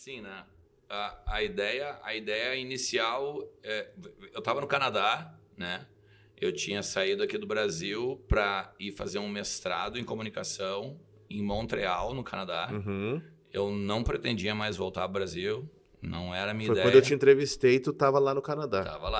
assim, né? A ideia inicial, eu estava no Canadá, né? Eu tinha saído aqui do Brasil para ir fazer um mestrado em comunicação em Montreal, no Canadá. Uhum. Eu não pretendia mais voltar ao Brasil, não era a minha Foi ideia. quando eu te entrevistei, tu tava lá no Canadá. Tava lá,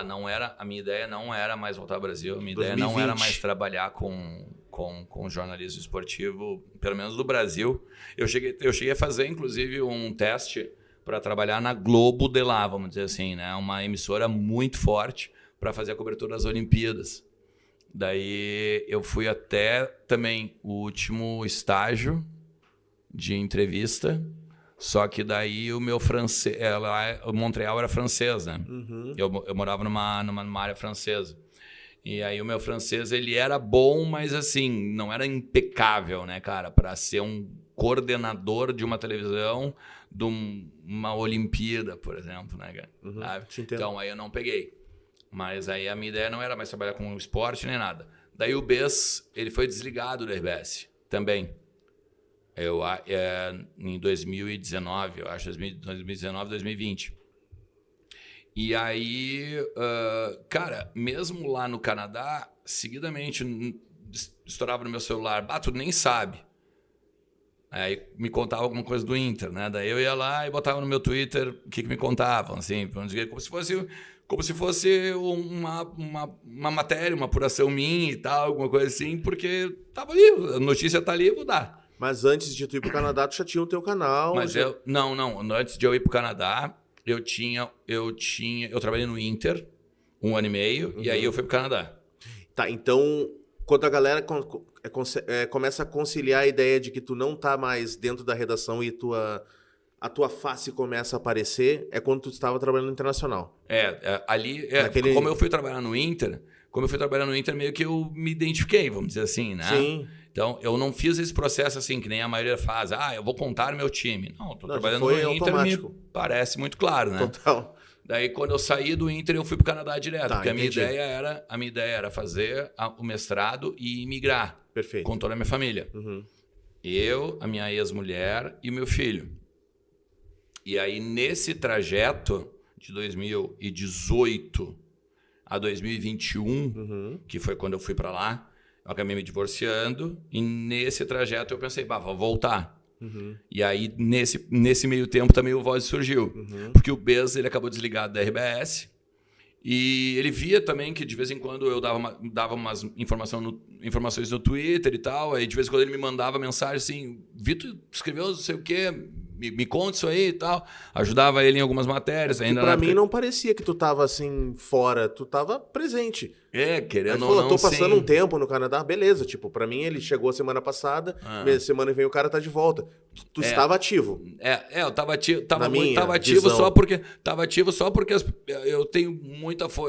a minha ideia não era mais voltar ao Brasil, a minha 2020. ideia não era mais trabalhar com jornalismo esportivo, pelo menos do Brasil. Eu cheguei a fazer, inclusive, um teste para trabalhar na Globo de lá, vamos dizer assim, né? Uma emissora muito forte para fazer a cobertura das Olimpíadas. Daí eu fui até também o último estágio de entrevista, só que daí o meu francês, o Montreal era francês, né? Uhum. Eu morava numa área francesa. E aí o meu francês, ele era bom, mas assim, não era impecável, né, cara? Para ser um coordenador de uma televisão, de uma Olimpíada, por exemplo, né, cara? Uhum. Te entendo. Então aí eu não peguei. Mas aí a minha ideia não era mais trabalhar com esporte nem nada. Daí o BES, ele foi desligado da RBS também. Em 2019, eu acho, 2019, 2020. E aí, cara, mesmo lá no Canadá, seguidamente estourava no meu celular, tu nem sabe. Aí me contava alguma coisa do Inter, né? Daí eu ia lá e botava no meu Twitter o que me contavam, assim, como se fosse uma matéria, uma apuração minha e tal, alguma coisa assim, porque tava ali, a notícia tá ali, eu vou dar. Mas antes de tu ir pro Canadá, tu já tinha o teu canal. Mas não, antes de eu ir pro Canadá, eu trabalhei no Inter 1 ano e meio, e aí eu fui pro Canadá. Tá, então, quando a galera começa a conciliar a ideia de que tu não tá mais dentro da redação e a tua face começa a aparecer, é quando tu estava trabalhando no Internacional. Como eu fui trabalhar no Inter, meio que eu me identifiquei, vamos dizer assim, né? Sim. Então, eu não fiz esse processo assim, que nem a maioria faz. Eu vou contar meu time. Não, tô trabalhando no Inter, automático. me parece muito claro, né? Total. Daí, quando eu saí do Inter, eu fui pro Canadá direto. Tá, porque a minha entendi. ideia era fazer o mestrado e migrar. Perfeito. Com toda a minha família. Uhum. Eu, a minha ex-mulher e o meu filho. E aí, nesse trajeto de 2018 a 2021, que foi quando eu fui para lá, eu acabei me divorciando. E nesse trajeto eu pensei, vou voltar. E aí, nesse meio tempo, também o Voz surgiu. Porque o BES, ele acabou desligado da RBS. E ele via também que, de vez em quando, eu dava umas informações no Twitter e tal. Aí, de vez em quando, ele me mandava mensagem assim, Vitor, escreveu não sei o quê, me conta isso aí e tal. Ajudava ele em algumas matérias. E pra mim não parecia que tu tava assim, fora. Tu tava presente. Querendo ou ou não, tô passando sim. um tempo no Canadá, beleza. Tipo, pra mim ele chegou semana passada, semana que vem o cara tá de volta. Tu estava ativo. Eu tava ativo, Na minha tava ativo visão. só porque eu tenho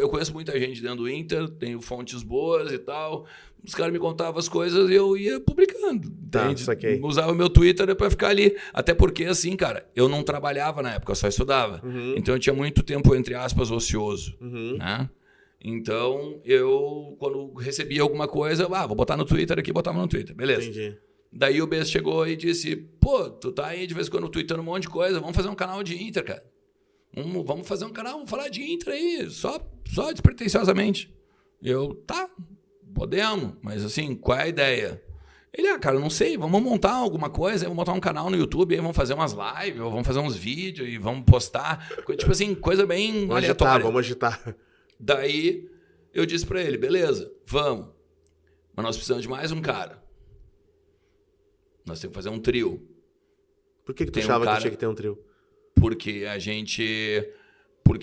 eu conheço muita gente dentro do Inter, tenho fontes boas e tal. Os caras me contavam as coisas e eu ia publicando. Tá, saquei. Usava meu Twitter pra ficar ali. Até porque, assim, cara, eu não trabalhava na época, eu só estudava. Então eu tinha muito tempo, entre aspas, ocioso. Né? Então, eu, quando recebia alguma coisa, vou botar no Twitter aqui, botava no Twitter. Beleza. Entendi. Daí o BES chegou e disse, tu tá aí de vez em quando tweetando um monte de coisa, vamos fazer um canal de Inter, cara. Vamos fazer um canal, vamos falar de Inter aí, só despretensiosamente. Eu, tá, podemos, mas assim, qual é a ideia? Ele, cara, não sei, vamos montar alguma coisa, vamos montar um canal no YouTube, aí vamos fazer umas lives, ou vamos fazer uns vídeos e vamos postar. Tipo assim, coisa bem aleatória. Vamos agitar. Daí eu disse pra ele, beleza, vamos. Mas nós precisamos de mais um cara. Nós temos que fazer um trio. Por que tu achava que tinha que ter um trio? Porque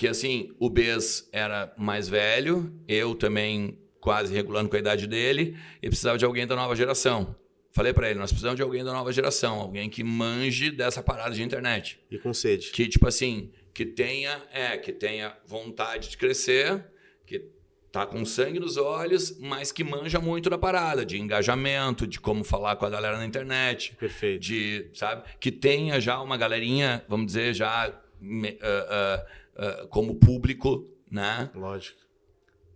assim, o BES era mais velho, eu também quase regulando com a idade dele, e precisava de alguém da nova geração. Falei pra ele, nós precisamos de alguém da nova geração, alguém que manje dessa parada de internet. E com sede. Que, tipo assim, que tenha vontade de crescer, que tá com sangue nos olhos, mas que manja muito da parada, de engajamento, de como falar com a galera na internet. Perfeito. Sabe? Que tenha já uma galerinha, vamos dizer, já como público, né? Lógico.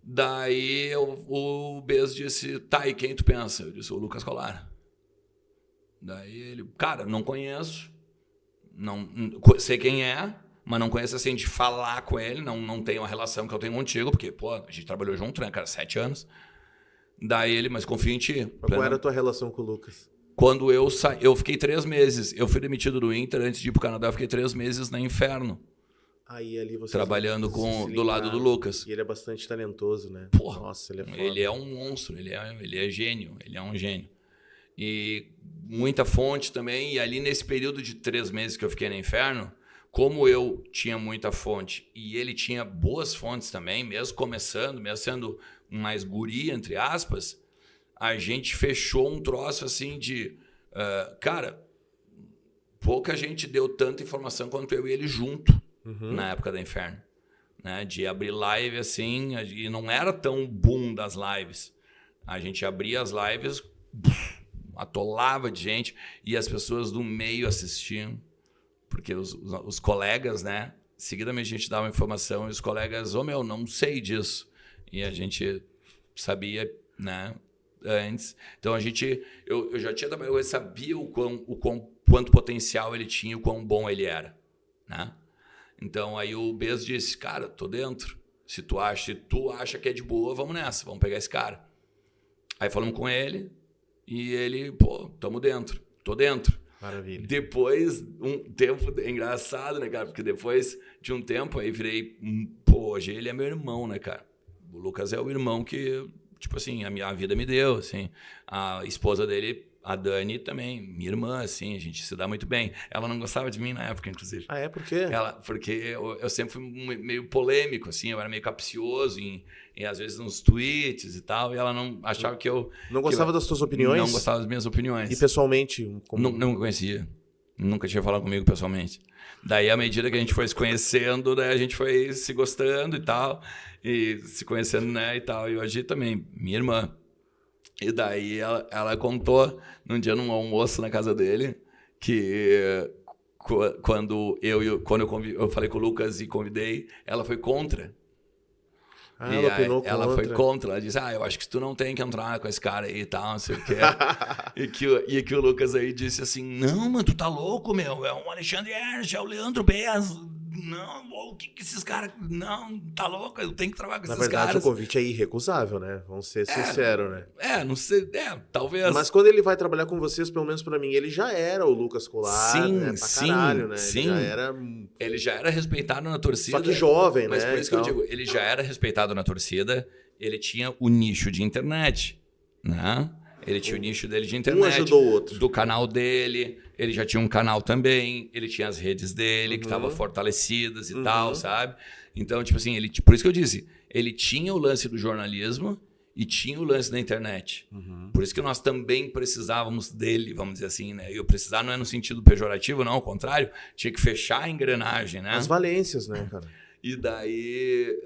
Daí o BES disse, tá, e quem tu pensa? Eu disse, o Lucas Colar. Daí ele, cara, não conheço, sei quem é, mas não conheço assim de falar com ele, não tenho a relação que eu tenho contigo, porque, pô, a gente trabalhou junto, né, cara, 7 anos. Daí ele, mas confio em ti. Mas qual era a tua relação com o Lucas? Quando eu fiquei 3 meses. Eu fui demitido do Inter antes de ir pro Canadá, eu fiquei 3 meses na Inferno. Aí ali você trabalhando do lado do Lucas. E ele é bastante talentoso, né? Porra, nossa, ele é foda. Ele é um monstro, ele é gênio, ele é um gênio. E muita fonte também, e ali nesse período de 3 meses que eu fiquei no Inferno, como eu tinha muita fonte e ele tinha boas fontes também, mesmo começando, mesmo sendo mais guri, entre aspas, a gente fechou um troço assim de... cara, pouca gente deu tanta informação quanto eu e ele junto na época da Inferno. Né? De abrir live assim, e não era tão boom das lives. A gente abria as lives, atolava de gente, e as pessoas do meio assistiam. Porque os colegas, né? Seguidamente a gente dava informação e os colegas, não sei disso. E a gente sabia, né? Antes. Então eu já tinha trabalhado, eu sabia quanto potencial ele tinha, o quão bom ele era, né? Então aí o Bez disse, cara, tô dentro. Se tu acha que é de boa, vamos nessa, vamos pegar esse cara. Aí falamos com ele e ele, pô, tamo dentro, tô dentro. Maravilha. Depois, um tempo, é engraçado, né, cara? Porque depois de um tempo aí virei, pô, hoje ele é meu irmão, né, cara? O Lucas é o irmão que, tipo assim, a minha vida me deu, assim. A esposa dele, a Dani, também, minha irmã, assim, a gente se dá muito bem. Ela não gostava de mim na época, inclusive. Ah, é? Por quê? Porque eu sempre fui meio polêmico, assim, eu era meio capcioso em às vezes nos tweets e tal, e ela não achava que eu... Não gostava das tuas opiniões? Não gostava das minhas opiniões. E pessoalmente? Nunca conhecia. Nunca tinha falado comigo pessoalmente. Daí, à medida que a gente foi se conhecendo, daí a gente foi se gostando e tal, e se conhecendo, né, e tal. E hoje também, minha irmã. E daí ela contou, num almoço na casa dele, que quando eu falei com o Lucas e convidei, ela foi contra. Ah, ela opinou contra. Ela foi contra. Ela disse, eu acho que tu não tem que entrar com esse cara aí e tal, não sei o quê. e que o Lucas aí disse assim, não, mano, tu tá louco, meu. É o Alexandre Ernst, é o Leandro Bez. Não, o que esses caras... Não, tá louco, eu tenho que trabalhar com esses caras. Na verdade, o convite é irrecusável, né? Vamos ser sinceros, né? Não sei, talvez. Mas quando ele vai trabalhar com vocês, pelo menos pra mim, ele já era o Lucas Colar, sim, né? Pra caralho, né? Sim. Ele já era respeitado na torcida. Só que jovem, mas né? Mas por isso que eu digo, ele já era respeitado na torcida, ele tinha o nicho de internet, né? Ele tinha o nicho dele de internet. Um ajudou o outro. Do canal dele, ele já tinha um canal também, ele tinha as redes dele que estavam fortalecidas e tal, sabe? Então, tipo assim, por isso que eu disse, ele tinha o lance do jornalismo e tinha o lance da internet. Por isso que nós também precisávamos dele, vamos dizer assim, né? Eu precisar não é no sentido pejorativo, não, ao contrário, tinha que fechar a engrenagem, né? As valências, né, cara? E daí...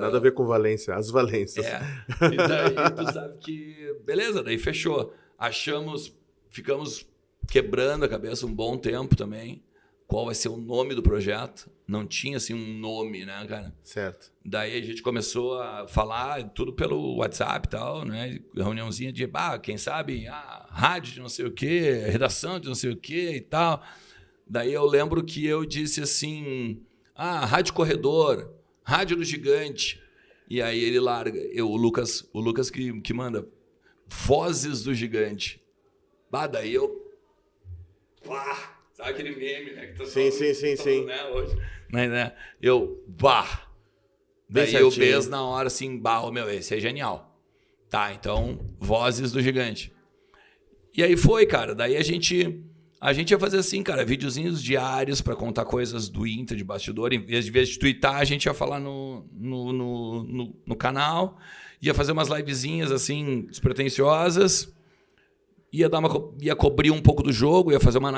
Nada a ver com valência, as valências. E daí tu sabe que... Beleza, daí fechou. Ficamos quebrando a cabeça um bom tempo também. Qual vai ser o nome do projeto? Não tinha, assim, um nome, né, cara? Certo. Daí a gente começou a falar tudo pelo WhatsApp e tal, né? Reuniãozinha de, quem sabe, rádio de não sei o quê, redação de não sei o quê e tal. Daí eu lembro que eu disse assim... Rádio Corredor, Rádio do Gigante. E aí ele larga. O Lucas que manda Vozes do Gigante. Daí eu... sabe aquele meme, né? Que tá sim. Né, hoje. Né? Eu... Daí o Bez na hora assim, esse é genial. Tá, então, Vozes do Gigante. E aí foi, cara. Daí a gente ia fazer assim, cara, videozinhos diários para contar coisas do Inter de bastidor. Em vez de twittar, a gente ia falar no canal, ia fazer umas livezinhas assim, despretensiosas, ia cobrir um pouco do jogo, ia fazer uma